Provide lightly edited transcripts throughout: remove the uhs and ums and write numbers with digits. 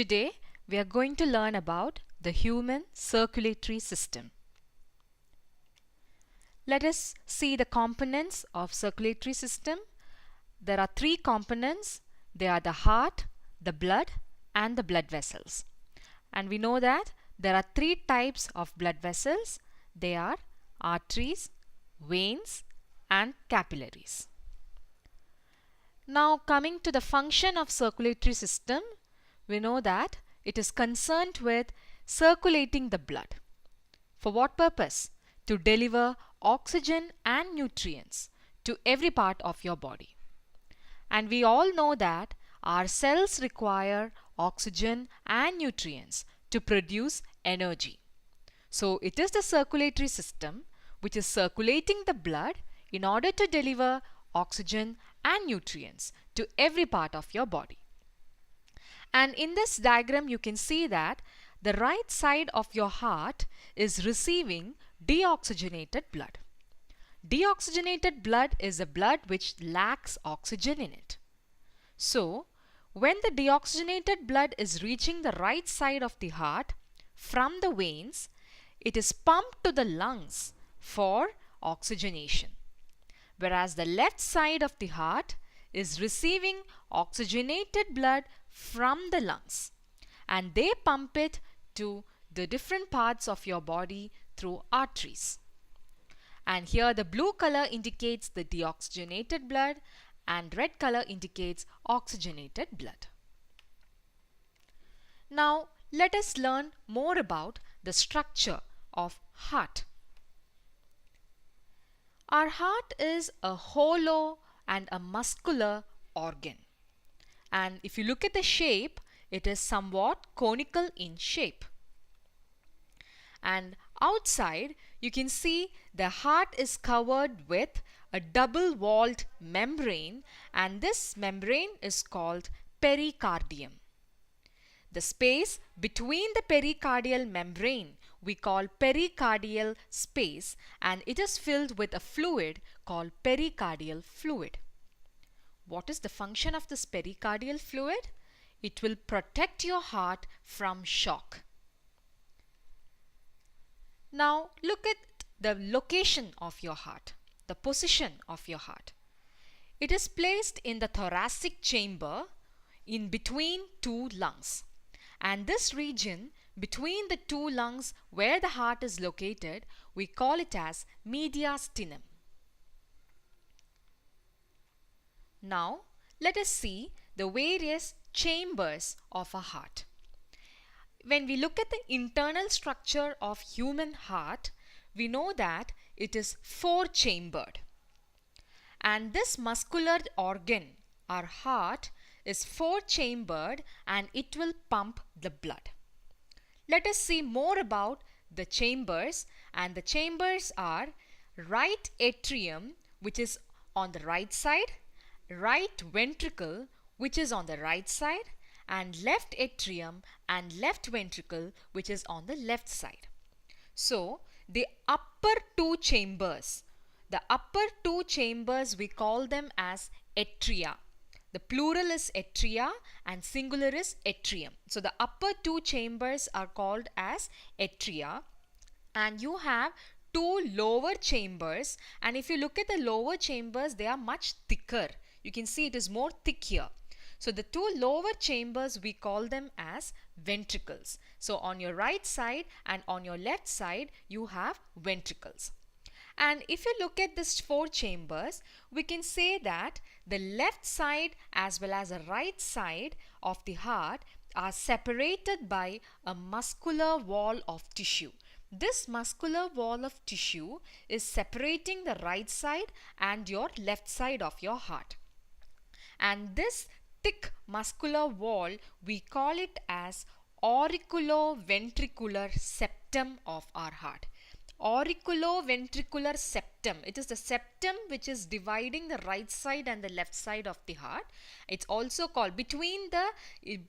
Today we are going to learn about the human circulatory system. Let us see the components of circulatory system. There are three components. They are the heart, the blood and the blood vessels. And we know that there are three types of blood vessels. They are arteries, veins and capillaries. Now coming to the function of circulatory system, we know that it is concerned with circulating the blood. For what purpose? To deliver oxygen and nutrients to every part of your body. And we all know that our cells require oxygen and nutrients to produce energy. So it is the circulatory system which is circulating the blood in order to deliver oxygen and nutrients to every part of your body. And in this diagram you can see that the right side of your heart is receiving deoxygenated blood. Deoxygenated blood is a blood which lacks oxygen in it. So when the deoxygenated blood is reaching the right side of the heart from the veins, it is pumped to the lungs for oxygenation. Whereas the left side of the heart is receiving oxygenated blood from the lungs, and they pump it to the different parts of your body through arteries. And here the blue color indicates the deoxygenated blood and red color indicates oxygenated blood. Now let us learn more about the structure of heart. Our heart is a hollow and a muscular organ. And if you look at the shape, it is somewhat conical in shape. And outside you can see the heart is covered with a double-walled membrane, and this membrane is called pericardium. The space between the pericardial membrane we call pericardial space, and it is filled with a fluid called pericardial fluid. What is the function of this pericardial fluid? It will protect your heart from shock. Now look at the location of your heart, the position of your heart. It is placed in the thoracic chamber in between two lungs. And this region between the two lungs where the heart is located, we call it as mediastinum. Now let us see the various chambers of a heart. When we look at the internal structure of human heart, we know that it is four-chambered. And this muscular organ, our heart, is four-chambered and it will pump the blood. Let us see more about the chambers, and the chambers are right atrium, which is on the right side, right ventricle, which is on the right side, and left atrium and left ventricle, which is on the left side. So the upper two chambers we call them as atria. The plural is atria and singular is atrium. So the upper two chambers are called as atria, and you have two lower chambers, and if you look at the lower chambers, they are much thicker. You can see it is more thick here. So the two lower chambers we call them as ventricles. So on your right side and on your left side you have ventricles. And if you look at these four chambers, we can say that the left side as well as the right side of the heart are separated by a muscular wall of tissue. This muscular wall of tissue is separating the right side and your left side of your heart. And this thick muscular wall, we call it as auriculoventricular septum of our heart. Auriculoventricular septum. It is the septum which is dividing the right side and the left side of the heart. It's also called, between the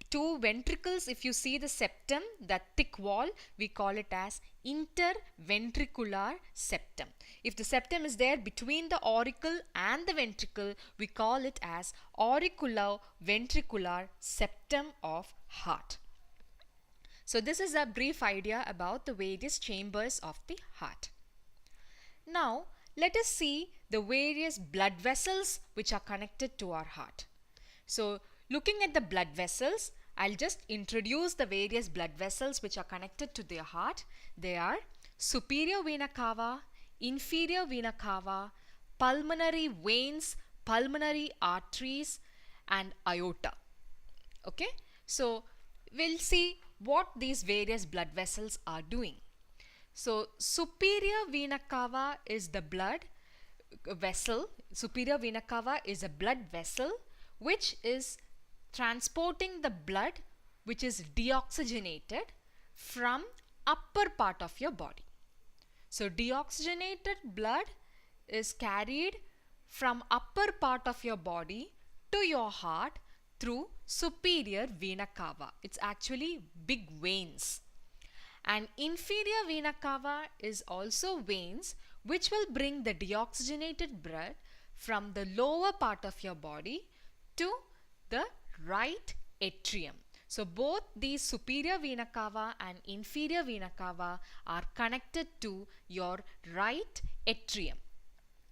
two ventricles, if you see the septum, that thick wall, we call it as interventricular septum. If the septum is there between the auricle and the ventricle, we call it as auriculoventricular septum of heart. So this is a brief idea about the various chambers of the heart. Now let us see the various blood vessels which are connected to our heart. So looking at the blood vessels, I'll just introduce the various blood vessels which are connected to the heart. They are superior vena cava, inferior vena cava, pulmonary veins, pulmonary arteries and aorta. Okay, so we'll see what these various blood vessels are doing. So superior vena cava is the blood vessel. Superior vena cava is a blood vessel which is transporting the blood which is deoxygenated from upper part of your body. So deoxygenated blood is carried from upper part of your body to your heart through superior vena cava. It's actually big veins. And inferior vena cava is also veins which will bring the deoxygenated blood from the lower part of your body to the right atrium. So both these superior vena cava and inferior vena cava are connected to your right atrium.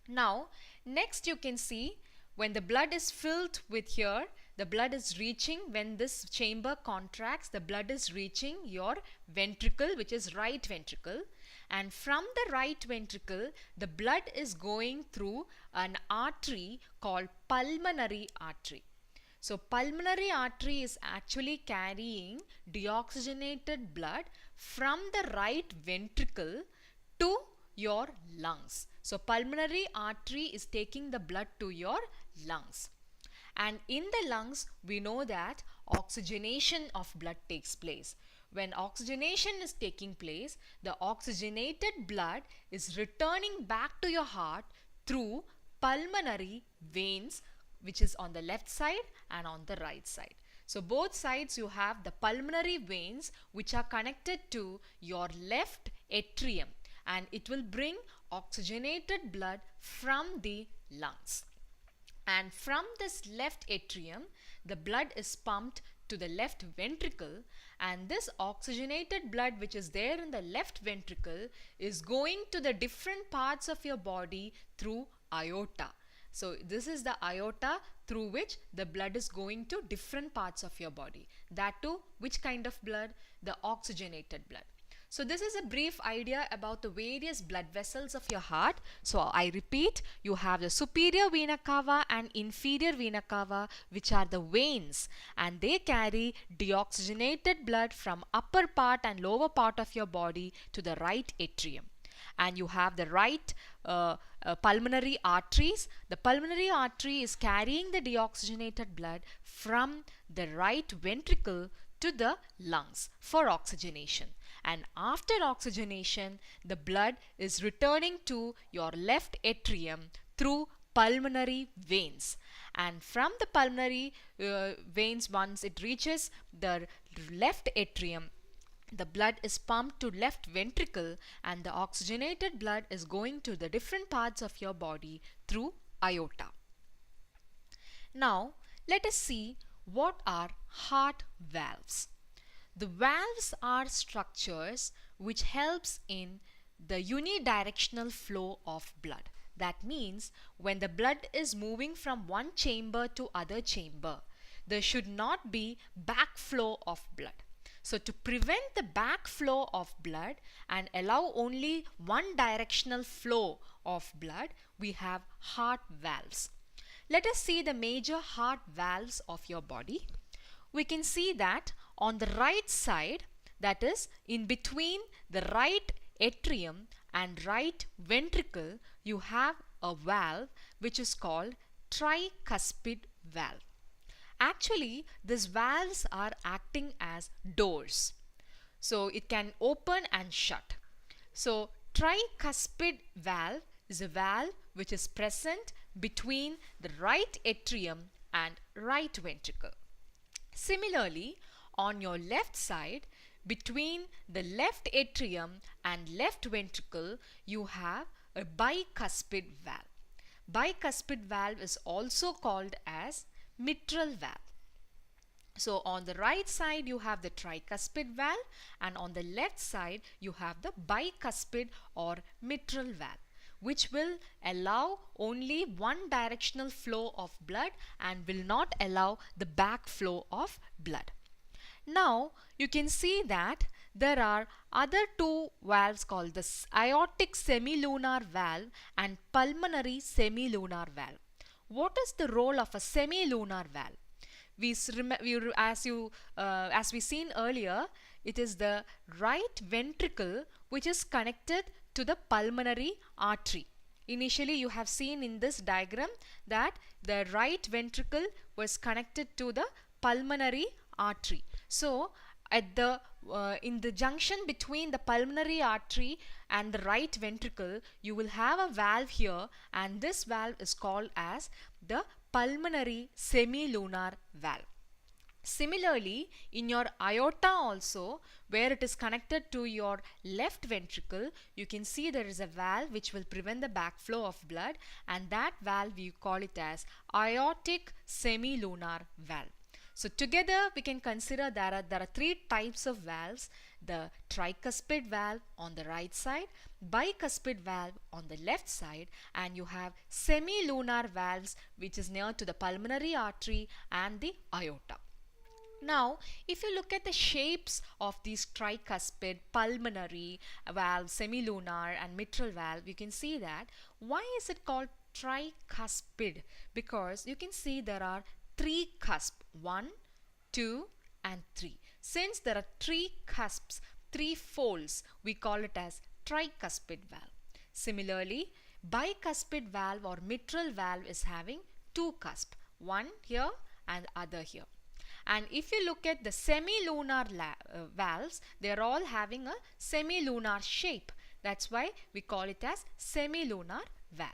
Now next you can see when the blood is filled with here, the blood is reaching, when this chamber contracts, the blood is reaching your ventricle, which is right ventricle, and from the right ventricle the blood is going through an artery called pulmonary artery. So pulmonary artery is actually carrying deoxygenated blood from the right ventricle to your lungs. So pulmonary artery is taking the blood to your lungs. And in the lungs, we know that oxygenation of blood takes place. When oxygenation is taking place, the oxygenated blood is returning back to your heart through pulmonary veins, which is on the left side and on the right side. So both sides you have the pulmonary veins which are connected to your left atrium, and it will bring oxygenated blood from the lungs. And from this left atrium, the blood is pumped to the left ventricle, and this oxygenated blood which is there in the left ventricle is going to the different parts of your body through aorta. So this is the aorta through which the blood is going to different parts of your body. That too, which kind of blood? The oxygenated blood. So this is a brief idea about the various blood vessels of your heart. So I repeat, you have the superior vena cava and inferior vena cava, which are the veins, and they carry deoxygenated blood from upper part and lower part of your body to the right atrium. And you have the right pulmonary arteries. The pulmonary artery is carrying the deoxygenated blood from the right ventricle to the lungs for oxygenation. And after oxygenation, the blood is returning to your left atrium through pulmonary veins. And from the pulmonary veins, once it reaches the left atrium, the blood is pumped to left ventricle, and the oxygenated blood is going to the different parts of your body through aorta. Now let us see what are heart valves. The valves are structures which helps in the unidirectional flow of blood. That means when the blood is moving from one chamber to other chamber, there should not be backflow of blood. So to prevent the backflow of blood and allow only one directional flow of blood, we have heart valves. Let us see the major heart valves of your body. We can see that on the right side, that is in between the right atrium and right ventricle, you have a valve which is called tricuspid valve. Actually, these valves are acting as doors. So it can open and shut. So tricuspid valve is a valve which is present between the right atrium and right ventricle. Similarly, on your left side, between the left atrium and left ventricle, you have a bicuspid valve. Bicuspid valve is also called as mitral valve. So on the right side you have the tricuspid valve, and on the left side you have the bicuspid or mitral valve, which will allow only one directional flow of blood and will not allow the back flow of blood. Now you can see that there are other two valves called the aortic semilunar valve and pulmonary semilunar valve. What is the role of a semilunar valve? As we seen earlier, it is the right ventricle which is connected to the pulmonary artery. Initially you have seen in this diagram that the right ventricle was connected to the pulmonary artery. So at the in the junction between the pulmonary artery and the right ventricle, you will have a valve here, and this valve is called as the pulmonary semilunar valve. Similarly, in your aorta also, where it is connected to your left ventricle, you can see there is a valve which will prevent the backflow of blood, and that valve you call it as aortic semilunar valve. So together we can consider there are three types of valves: the tricuspid valve on the right side, bicuspid valve on the left side, and you have semilunar valves which is near to the pulmonary artery and the aorta. Now, if you look at the shapes of these tricuspid, pulmonary valve, semilunar and mitral valve, you can see that why is it called tricuspid? Because you can see there are three cusps, 1, 2 and 3. Since there are three cusps, three folds, we call it as tricuspid valve. Similarly, bicuspid valve or mitral valve is having two cusps, one here and other here. And if you look at the semilunar valves, they are all having a semilunar shape. That's why we call it as semilunar valve.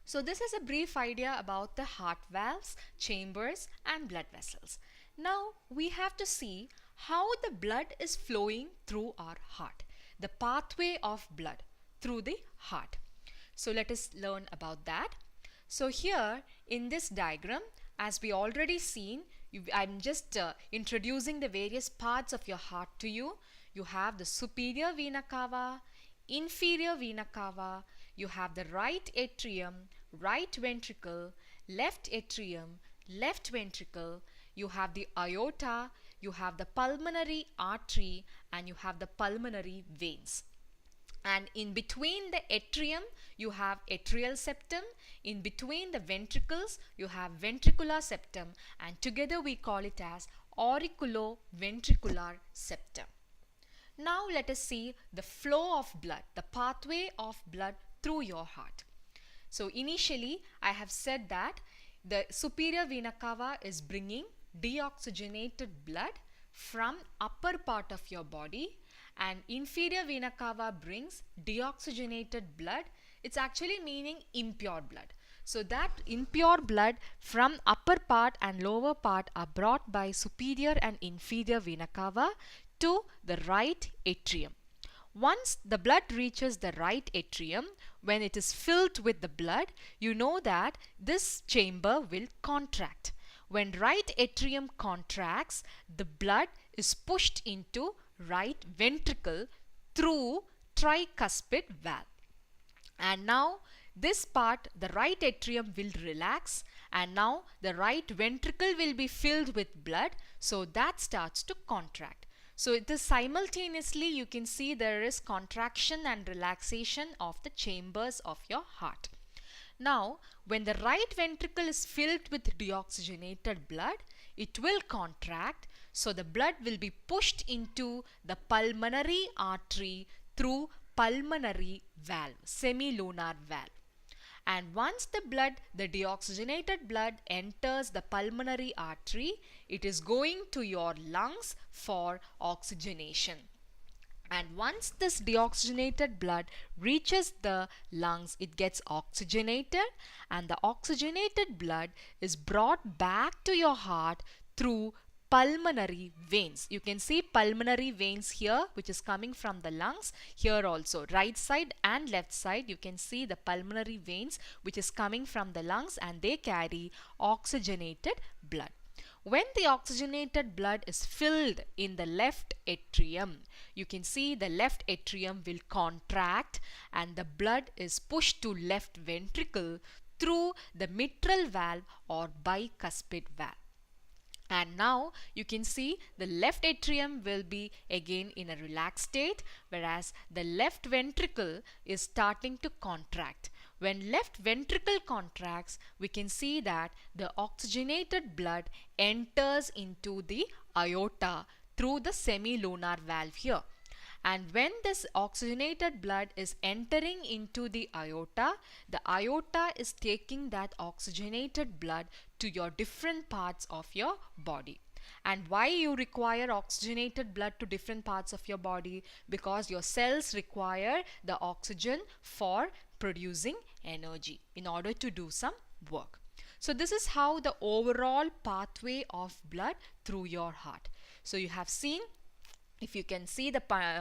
So this is a brief idea about the heart valves, chambers and blood vessels. Now we have to see how the blood is flowing through our heart, the pathway of blood through the heart. So let us learn about that. So here in this diagram, as we already seen, I'm just introducing the various parts of your heart to you. You have the superior vena cava, inferior vena cava, you have the right atrium, right ventricle, left atrium, left ventricle, you have the aorta, you have the pulmonary artery, and you have the pulmonary veins. And in between the atrium, you have atrial septum. In between the ventricles, you have ventricular septum. And together we call it as auriculoventricular septum. Now let us see the flow of blood, the pathway of blood through your heart. So initially, I have said that the superior vena cava is bringing deoxygenated blood from upper part of your body, and inferior vena cava brings deoxygenated blood. It's actually meaning impure blood. So that impure blood from upper part and lower part are brought by superior and inferior vena cava to the right atrium. Once the blood reaches the right atrium, when it is filled with the blood, you know that this chamber will contract. When right atrium contracts, the blood is pushed into right ventricle through tricuspid valve. And now this part, the right atrium will relax, and now the right ventricle will be filled with blood, so that starts to contract. So it is simultaneously, you can see there is contraction and relaxation of the chambers of your heart. Now, when the right ventricle is filled with deoxygenated blood, it will contract, so the blood will be pushed into the pulmonary artery through pulmonary valve, semilunar valve. And once the deoxygenated blood enters the pulmonary artery, it is going to your lungs for oxygenation. And once this deoxygenated blood reaches the lungs, it gets oxygenated, and the oxygenated blood is brought back to your heart through pulmonary veins. You can see pulmonary veins here, which is coming from the lungs. Here also, right side and left side, you can see the pulmonary veins which is coming from the lungs, and they carry oxygenated blood. when the oxygenated blood is filled in the left atrium, you can see the left atrium will contract and the blood is pushed to left ventricle through the mitral valve or bicuspid valve. And now you can see the left atrium will be again in a relaxed state, whereas the left ventricle is starting to contract. When left ventricle contracts, we can see that the oxygenated blood enters into the aorta through the semilunar valve here. And when this oxygenated blood is entering into the aorta is taking that oxygenated blood to your different parts of your body. And why you require oxygenated blood to different parts of your body? Because your cells require the oxygen for producing energy in order to do some work. So this is how the overall pathway of blood through your heart. So you have seen, if you can see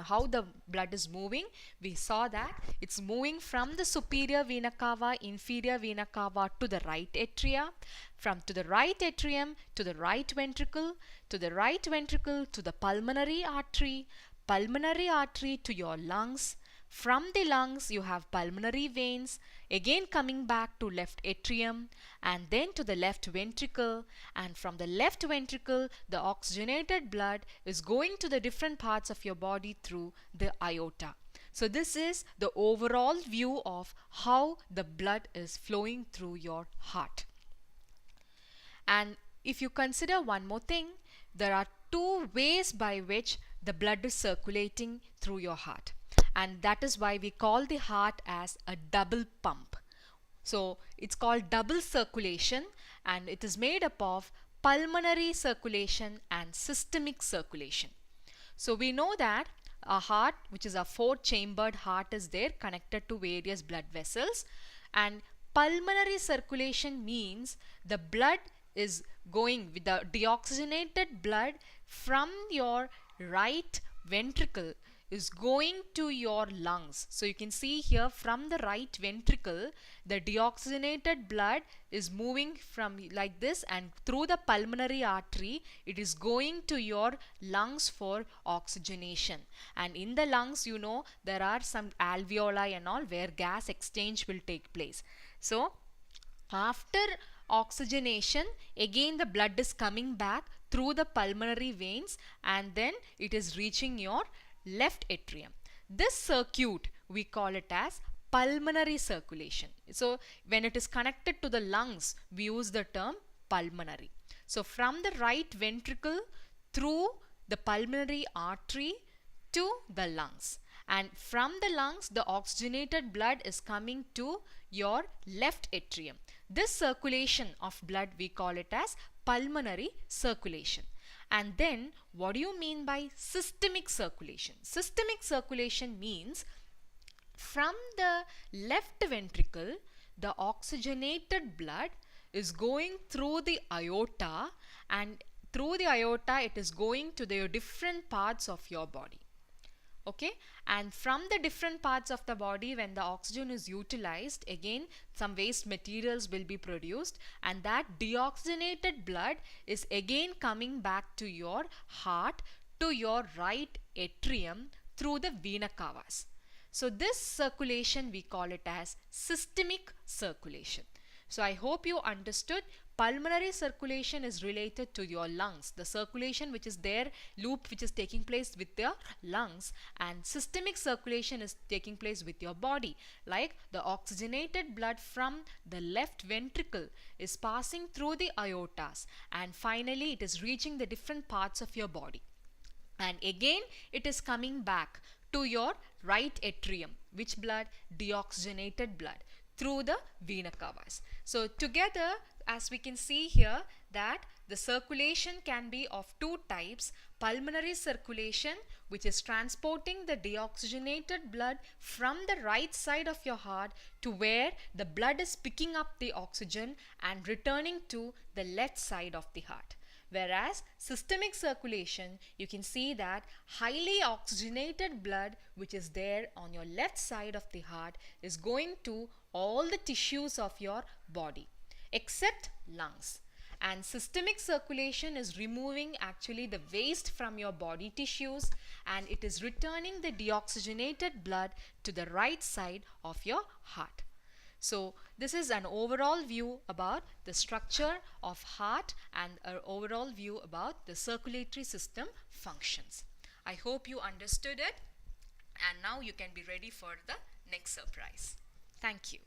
how the blood is moving, we saw that it's moving from the superior vena cava, inferior vena cava to the right atria, from to the right atrium to the right ventricle, to the right ventricle to the pulmonary artery to your lungs. From the lungs you have pulmonary veins, again coming back to left atrium and then to the left ventricle, and from the left ventricle the oxygenated blood is going to the different parts of your body through the aorta. So this is the overall view of how the blood is flowing through your heart. And if you consider one more thing, there are two ways by which the blood is circulating through your heart. And that is why we call the heart as a double pump. So it's called double circulation, and it is made up of pulmonary circulation and systemic circulation. So we know that a heart, which is a four-chambered heart, is there connected to various blood vessels, and pulmonary circulation means the blood is going with the deoxygenated blood from your right ventricle is going to your lungs. So you can see here from the right ventricle the deoxygenated blood is moving from like this, and through the pulmonary artery it is going to your lungs for oxygenation. And in the lungs, you know, there are some alveoli and all where gas exchange will take place. So after oxygenation, again the blood is coming back through the pulmonary veins and then it is reaching your left atrium. This circuit we call it as pulmonary circulation. So when it is connected to the lungs, we use the term pulmonary. So from the right ventricle through the pulmonary artery to the lungs, and from the lungs the oxygenated blood is coming to your left atrium. This circulation of blood we call it as pulmonary circulation. And then what do you mean by systemic circulation? Systemic circulation means from the left ventricle the oxygenated blood is going through the aorta, and through the aorta it is going to the different parts of your body. Okay, and from the different parts of the body, when the oxygen is utilized, again some waste materials will be produced, and that deoxygenated blood is again coming back to your heart, to your right atrium through the vena cavas. So this circulation we call it as systemic circulation. So I hope you understood. Pulmonary circulation is related to your lungs, the circulation which is there, loop which is taking place with your lungs, and systemic circulation is taking place with your body, like the oxygenated blood from the left ventricle is passing through the aortas and finally it is reaching the different parts of your body, and again it is coming back to your right atrium. Which blood? Deoxygenated blood through the vena cavas. So together, as we can see here, that the circulation can be of two types: pulmonary circulation, which is transporting the deoxygenated blood from the right side of your heart to where the blood is picking up the oxygen and returning to the left side of the heart. Whereas systemic circulation, you can see that highly oxygenated blood which is there on your left side of the heart is going to all the tissues of your body except lungs. And systemic circulation is removing actually the waste from your body tissues, and it is returning the deoxygenated blood to the right side of your heart. So this is an overall view about the structure of heart and an overall view about the circulatory system functions. I hope you understood it, and now you can be ready for the next surprise. Thank you.